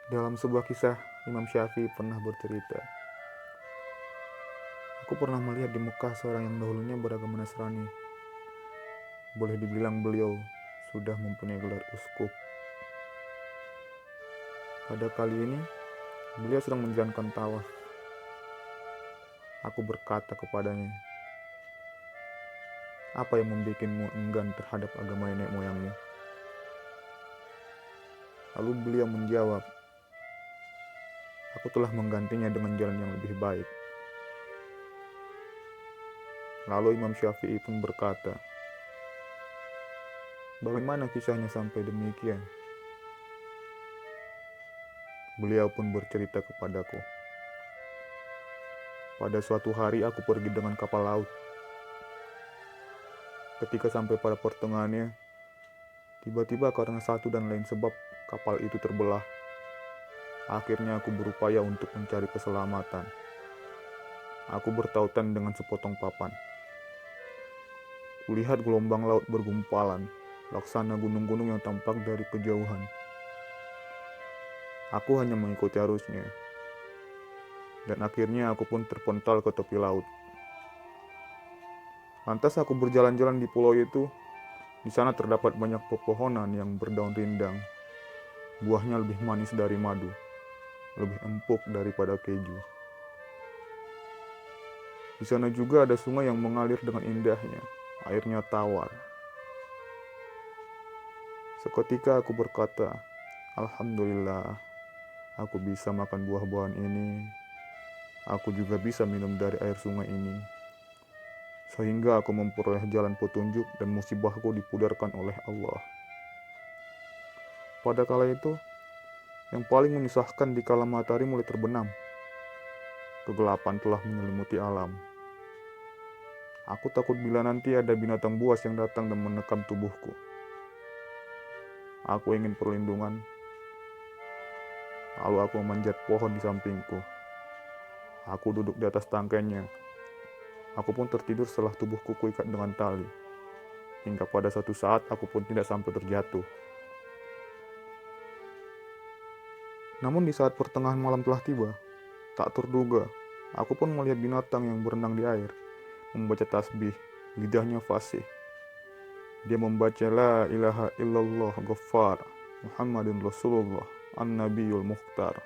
Dalam sebuah kisah, Imam Syafi'i pernah bercerita, aku pernah melihat di Mekah seorang yang dahulunya beragama Nasrani. Boleh dibilang beliau sudah mempunyai gelar uskup. Pada kali ini, beliau sedang menjalankan tawaf. Aku berkata kepadanya, apa yang membuatmu enggan terhadap agama nenek moyangmu? Lalu beliau menjawab, aku telah menggantinya dengan jalan yang lebih baik. Lalu Imam Syafi'i pun berkata, bagaimana kisahnya sampai demikian? Beliau pun bercerita kepadaku, pada suatu hari aku pergi dengan kapal laut. Ketika sampai pada pertengahannya, tiba-tiba karena satu dan lain sebab kapal itu terbelah. Akhirnya aku berupaya untuk mencari keselamatan. Aku bertautan dengan sepotong papan. Kulihat gelombang laut bergumpalan, laksana gunung-gunung yang tampak dari kejauhan. Aku hanya mengikuti arusnya. Dan akhirnya aku pun terpental ke tepi laut. Lantas aku berjalan-jalan di pulau itu. Di sana terdapat banyak pepohonan yang berdaun rindang. Buahnya lebih manis dari madu, lebih empuk daripada keju. Di sana juga ada sungai yang mengalir dengan indahnya, airnya tawar. Seketika aku berkata, Alhamdulillah, aku bisa makan buah-buahan ini. Aku juga bisa minum dari air sungai ini. Sehingga aku memperoleh jalan petunjuk dan musibahku dipudarkan oleh Allah. Pada kala itu, yang paling menyusahkan di kala matahari mulai terbenam. Kegelapan telah menyelimuti alam. Aku takut bila nanti ada binatang buas yang datang dan menekam tubuhku. Aku ingin perlindungan. Lalu aku memanjat pohon di sampingku. Aku duduk di atas tangkainya. Aku pun tertidur setelah tubuhku kuikat dengan tali. Hingga pada satu saat aku pun tidak sampai terjatuh. Namun di saat pertengahan malam telah tiba, tak terduga, aku pun melihat binatang yang berenang di air, membaca tasbih, lidahnya fasih. Dia membaca la ilaha illallah ghaffar, Muhammadun Rasulullah, an-nabiyul mukhtar.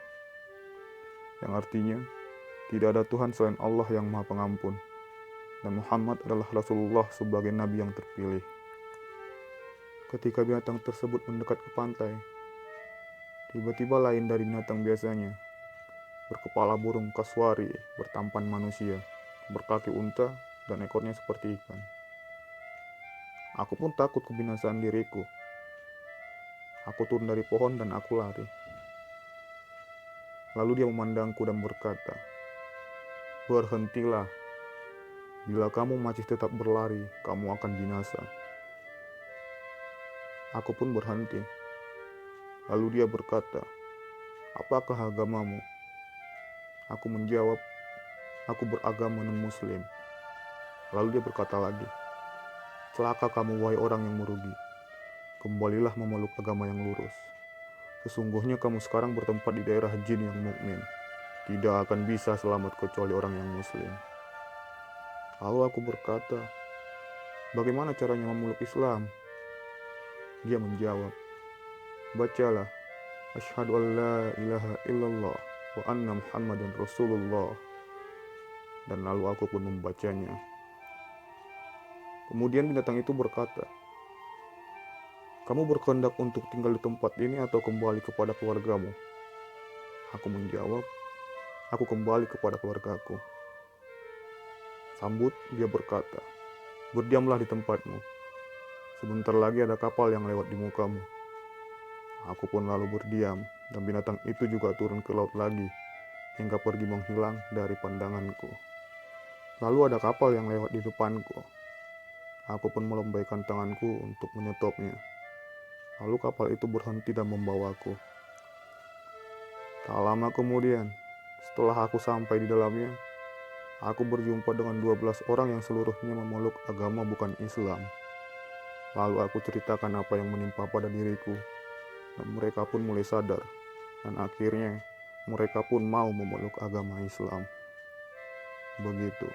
Yang artinya, tidak ada Tuhan selain Allah yang maha pengampun. Dan Muhammad adalah Rasulullah sebagai nabi yang terpilih. Ketika binatang tersebut mendekat ke pantai, tiba-tiba lain dari binatang biasanya. Berkepala burung kaswari, bertampan manusia, berkaki unta, dan ekornya seperti ikan. Aku pun takut kebinasaan diriku. Aku turun dari pohon dan aku lari. Lalu dia memandangku dan berkata, berhentilah. Bila kamu masih tetap berlari, kamu akan binasa. Aku pun berhenti. Lalu dia berkata, apakah agamamu? Aku menjawab, aku beragama non-muslim. Lalu dia berkata lagi, celaka kamu wahai orang yang merugi. Kembalilah memeluk agama yang lurus. Sesungguhnya kamu sekarang bertempat di daerah jin yang mukmin. Tidak akan bisa selamat kecuali orang yang muslim. Lalu aku berkata, bagaimana caranya memeluk Islam? Dia menjawab, bacalah, asyhadu an la ilaha illallah wa anna muhammadan rasulullah. Dan lalu aku pun membacanya. Kemudian binatang itu berkata, kamu berkehendak untuk tinggal di tempat ini atau kembali kepada keluargamu? Aku menjawab, aku kembali kepada keluargaku. Sambut, dia berkata, berdiamlah di tempatmu. Sebentar lagi ada kapal yang lewat di mukamu. Aku pun lalu berdiam, dan binatang itu juga turun ke laut lagi, hingga pergi menghilang dari pandanganku. Lalu ada kapal yang lewat di depanku. Aku pun melambaikan tanganku untuk menyetopnya. Lalu kapal itu berhenti dan membawaku. Tak lama kemudian, setelah aku sampai di dalamnya, aku berjumpa dengan 12 orang yang seluruhnya memeluk agama bukan Islam. Lalu aku ceritakan apa yang menimpa pada diriku, dan mereka pun mulai sadar dan akhirnya mereka pun mau memeluk agama Islam. Begitu.